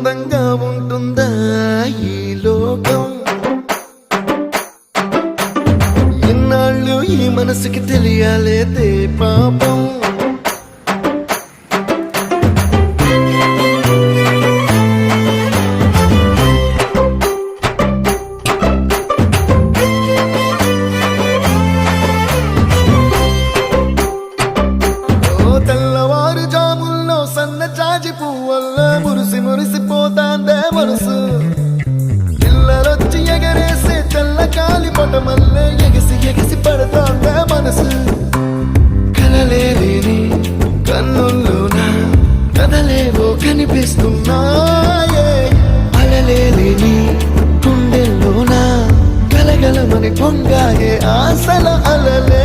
అందంగా ఉంటుందా ఈ లోకం? ఇన్నాళ్ళు ఈ మనసుకి తెలియాలేదే పాపం. జాజి పువ్వల్ల మురిసి మురిసిపోతాందే మనసు. పిల్లలొచ్చి ఎగరేసే తెల్ల కాలి పటమల్లే ఎగిసి ఎగిసి పడతాందే మనసు. కలలేని కన్నుల్లోన కదలేవో కనిపిస్తున్నాయే. అలలేని గుండెల్లోన గలగలమని పొంగాయే ఆశల అలలే.